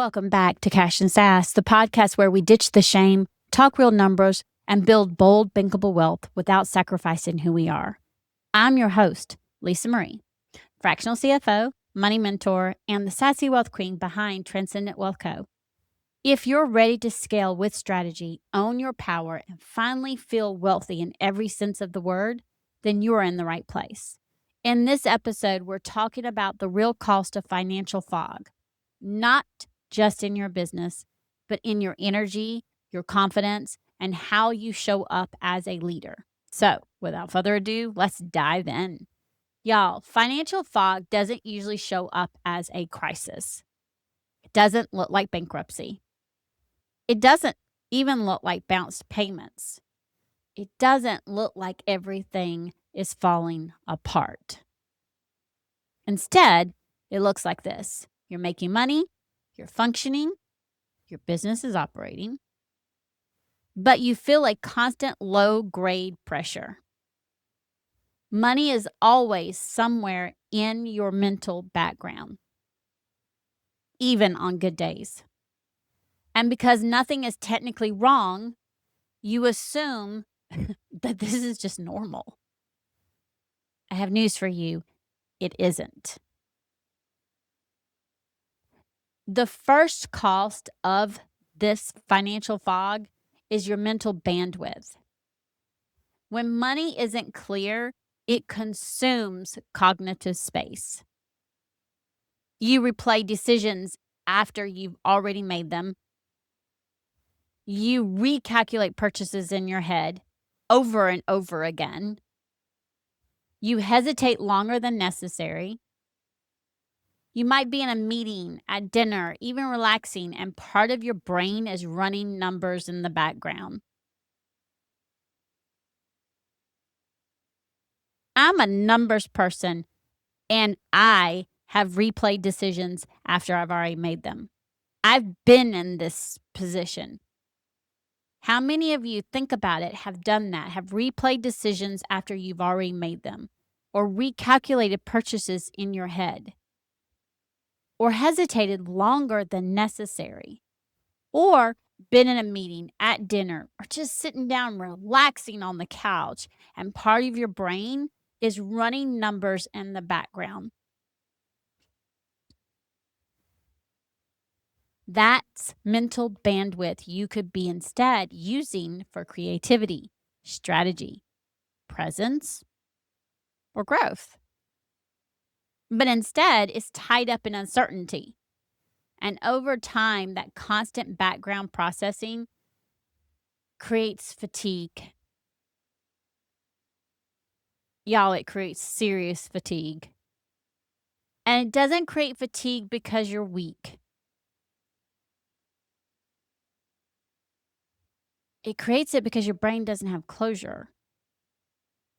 Welcome back to Cash and Sass, the podcast where we ditch the shame, talk real numbers, and build bold, bankable wealth without sacrificing who we are. I'm your host, Lisa Marie, fractional CFO, money mentor, and the sassy wealth queen behind Transcendent Wealth Co. If you're ready to scale with strategy, own your power, and finally feel wealthy in every sense of the word, then you're in the right place. In this episode, we're talking about the real cost of financial fog, not just in your business, but in your energy, your confidence, and how you show up as a leader. So, without further ado, let's dive in. Y'all, financial fog doesn't usually show up as a crisis. It doesn't look like bankruptcy. It doesn't even look like bounced payments. It doesn't look like everything is falling apart. Instead, it looks like this. You're making money, you're functioning, your business is operating, but you feel a constant low-grade pressure. Money is always somewhere in your mental background, even on good days. And because nothing is technically wrong, you assume that this is just normal. I have news for you. It isn't. The first cost of this financial fog is your mental bandwidth. When money isn't clear, it consumes cognitive space. You replay decisions after you've already made them. You recalculate purchases in your head over and over again. You hesitate longer than necessary. You might be in a meeting, at dinner, even relaxing, and part of your brain is running numbers in the background. I'm a numbers person, and I have replayed decisions after I've already made them. I've been in this position. How many of you, think about it, have done that, have replayed decisions after you've already made them, or recalculated purchases in your head, or hesitated longer than necessary, or been in a meeting, at dinner, or just sitting down relaxing on the couch, and part of your brain is running numbers in the background? That's mental bandwidth you could be instead using for creativity, strategy, presence, or growth. But instead, it's tied up in uncertainty. And over time, that constant background processing creates fatigue. Y'all, it creates serious fatigue. And it doesn't create fatigue because you're weak. It creates it because your brain doesn't have closure.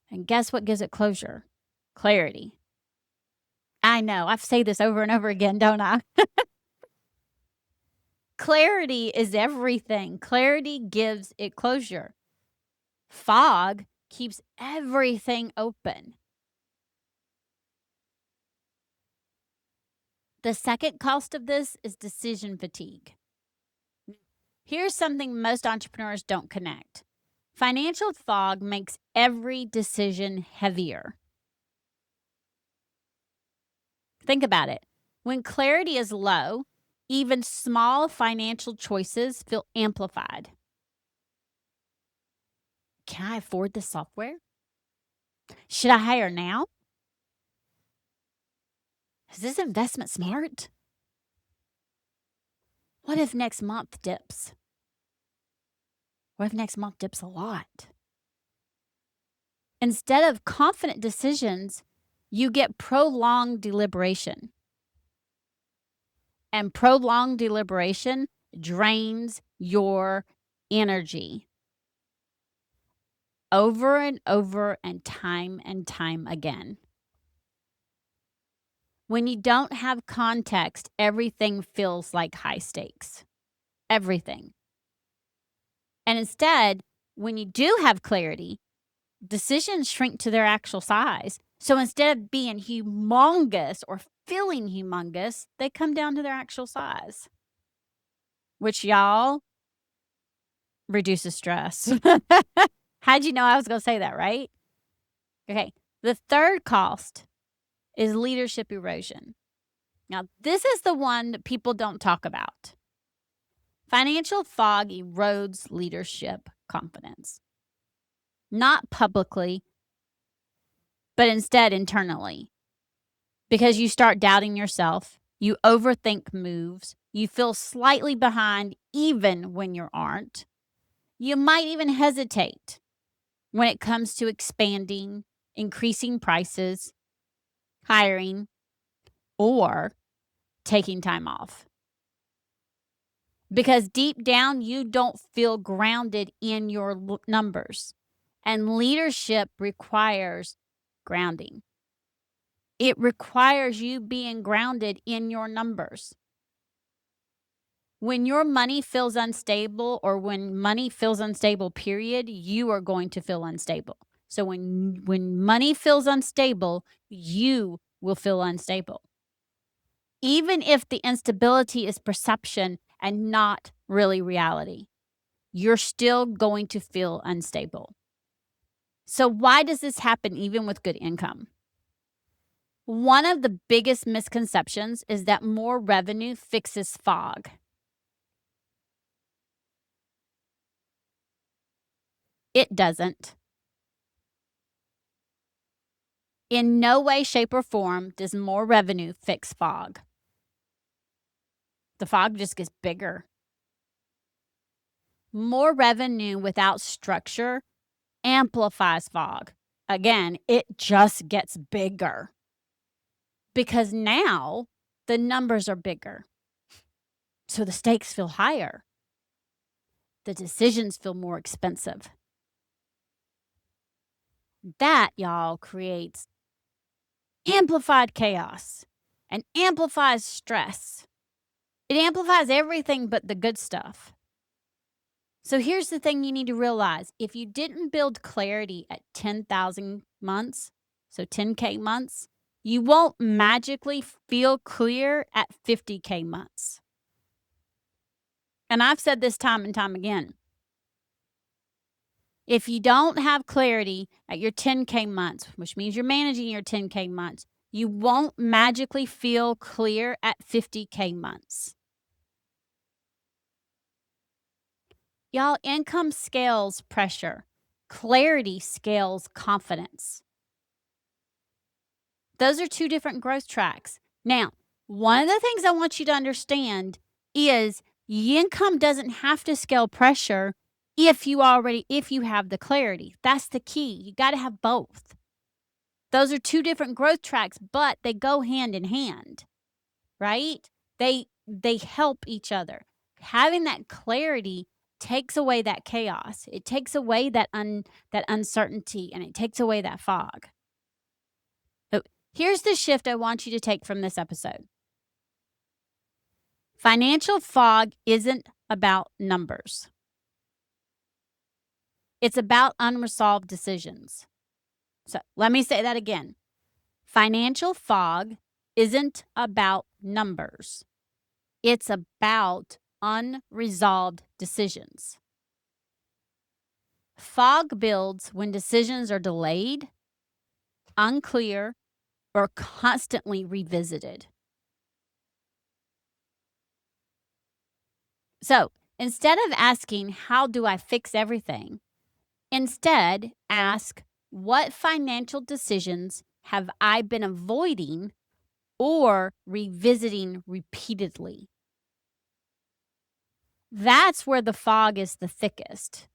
And guess what gives it closure? Clarity. I know, I've said this over and over again, don't I? Clarity is everything. Clarity gives it closure. Fog keeps everything open. The second cost of this is decision fatigue. Here's something most entrepreneurs don't connect. Financial fog makes every decision heavier. Think about it. When clarity is low, even small financial choices feel amplified. Can I afford this software? Should I hire now? Is this investment smart? What if next month dips? What if next month dips a lot? Instead of confident decisions, you get prolonged deliberation. And prolonged deliberation drains your energy over and over and time again. When you don't have context, everything feels like high stakes. Everything. And instead, when you do have clarity, decisions shrink to their actual size. So instead of being humongous or feeling humongous, they come down to their actual size. which y'all reduces stress. How'd you know I was going to say that, right? Okay. The third cost is leadership erosion. Now, this is the one that people don't talk about. Financial fog erodes leadership confidence. Not publicly, but instead internally. Because you start doubting yourself, you overthink moves, you feel slightly behind even when you aren't. You might even hesitate when it comes to expanding, increasing prices, hiring, or taking time off. Because deep down, you don't feel grounded in your numbers. And leadership requires grounding. It requires you being grounded in your numbers. When your money feels unstable, or when money feels unstable, period, you are going to feel unstable. So when money feels unstable, you will feel unstable. Even if the instability is perception and not really reality, you're still going to feel unstable. So why does this happen even with good income? One of the biggest misconceptions is that more revenue fixes fog. It doesn't. In no way, shape, or form does more revenue fix fog. The fog just gets bigger. More revenue without structure amplifies fog. Again, it just gets bigger. Because now the numbers are bigger. So the stakes feel higher. The decisions feel more expensive. That, y'all, creates amplified chaos and amplifies stress. It amplifies everything but the good stuff. So here's the thing you need to realize. If you didn't build clarity at 10,000 months, so 10K months, you won't magically feel clear at 50K months. And I've said this time and time again. If you don't have clarity at your 10K months, which means you're managing your 10K months, you won't magically feel clear at 50K months. Y'all, income scales pressure. Clarity scales confidence. Those are two different growth tracks. Now, one of the things I want you to understand is income doesn't have to scale pressure if you have the clarity. That's the key. You got to have both. Those are two different growth tracks, but they go hand in hand, right? They help each other. Having that clarity takes away that chaos. It takes away that uncertainty, and it takes away that fog. So here's the shift I want you to take from this episode. Financial fog isn't about numbers. It's about unresolved decisions. So let me say that again. Financial fog isn't about numbers. It's about unresolved decisions. Fog builds when decisions are delayed, unclear, or constantly revisited. So instead of asking, how do I fix everything? Instead, ask, what financial decisions have I been avoiding or revisiting repeatedly? That's where the fog is the thickest.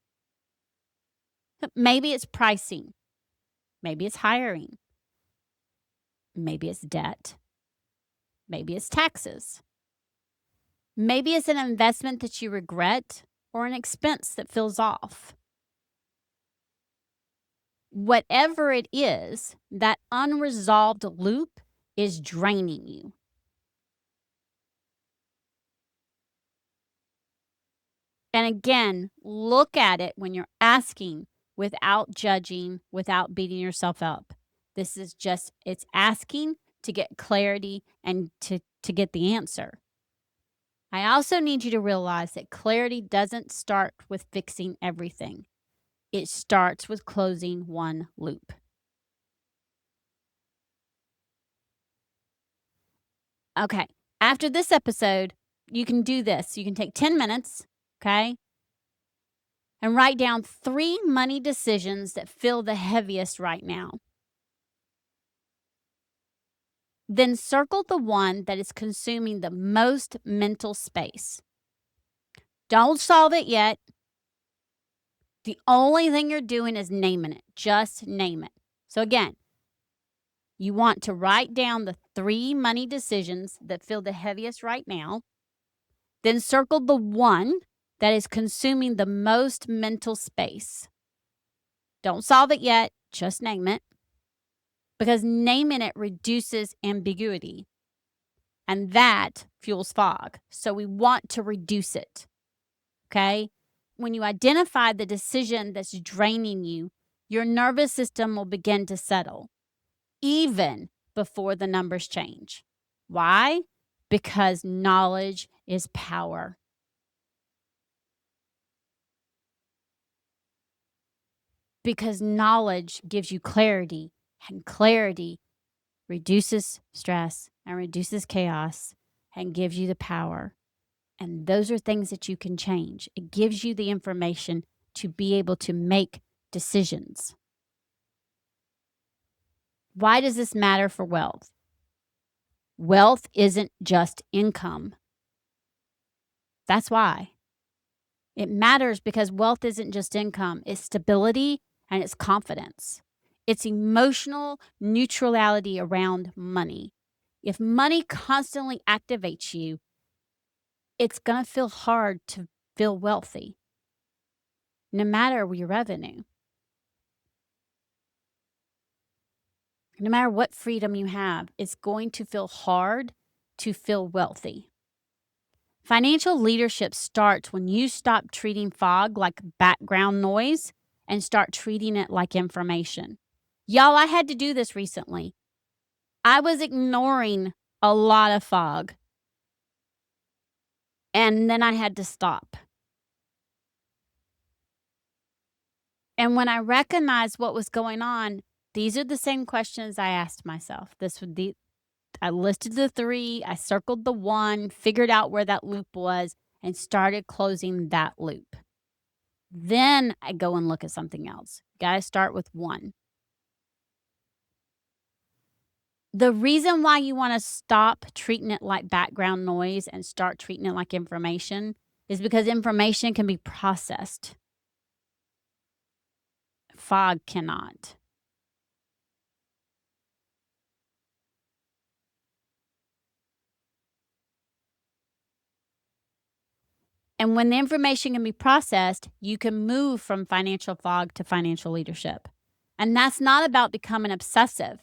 Maybe it's pricing. Maybe it's hiring. Maybe it's debt. Maybe it's taxes. Maybe it's an investment that you regret or an expense that feels off. Whatever it is, that unresolved loop is draining you. And again, look at it when you're asking without judging, without beating yourself up. This is just, it's asking to get clarity and to get the answer. I also need you to realize that clarity doesn't start with fixing everything. It starts with closing one loop. Okay. After this episode, you can do this. You can take 10 minutes, okay, and write down 3 money decisions that feel the heaviest right now. Then circle the one that is consuming the most mental space. Don't solve it yet. The only thing you're doing is naming it. Just name it. So, again, you want to write down the 3 money decisions that feel the heaviest right now. Then circle the one that is consuming the most mental space. Don't solve it yet. Just name it. Because naming it reduces ambiguity. And that fuels fog. So we want to reduce it. Okay? When you identify the decision that's draining you, your nervous system will begin to settle, even before the numbers change. Why? Because knowledge is power. Because knowledge gives you clarity, and clarity reduces stress and reduces chaos and gives you the power. And those are things that you can change. It gives you the information to be able to make decisions. Why does this matter for wealth? Wealth isn't just income. That's why. It matters because wealth isn't just income, it's stability and it's confidence. It's emotional neutrality around money. If money constantly activates you, it's going to feel hard to feel wealthy, no matter your revenue. No matter what freedom you have, it's going to feel hard to feel wealthy. Financial leadership starts when you stop treating fog like background noise and start treating it like information. Y'all, I had to do this recently. I was ignoring a lot of fog, and then I had to stop. And when I recognized what was going on, these are the same questions I asked myself. I listed the 3, I circled the 1, figured out where that loop was, and started closing that loop. Then I go and look at something else. Got to start with 1. The reason why you want to stop treating it like background noise and start treating it like information is because information can be processed. Fog cannot. And when the information can be processed, you can move from financial fog to financial leadership. And that's not about becoming obsessive.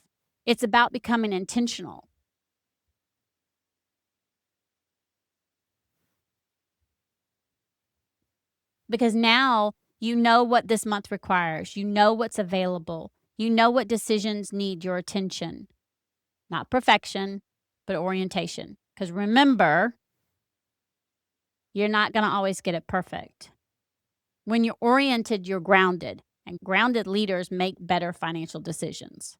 It's about becoming intentional. Because now you know what this month requires. You know what's available. You know what decisions need your attention. Not perfection, but orientation. Because remember, you're not going to always get it perfect. When you're oriented, you're grounded. And grounded leaders make better financial decisions.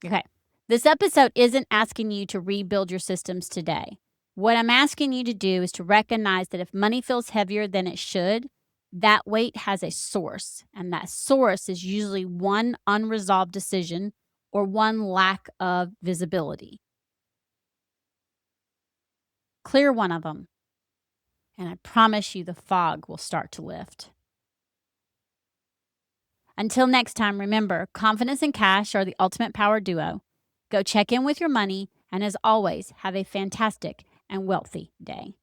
Okay. This episode isn't asking you to rebuild your systems today. What I'm asking you to do is to recognize that if money feels heavier than it should, that weight has a source. And that source is usually one unresolved decision or one lack of visibility. Clear one of them, and I promise you the fog will start to lift. Until next time, remember, confidence and cash are the ultimate power duo. Go check in with your money, and as always, have a fantastic and wealthy day.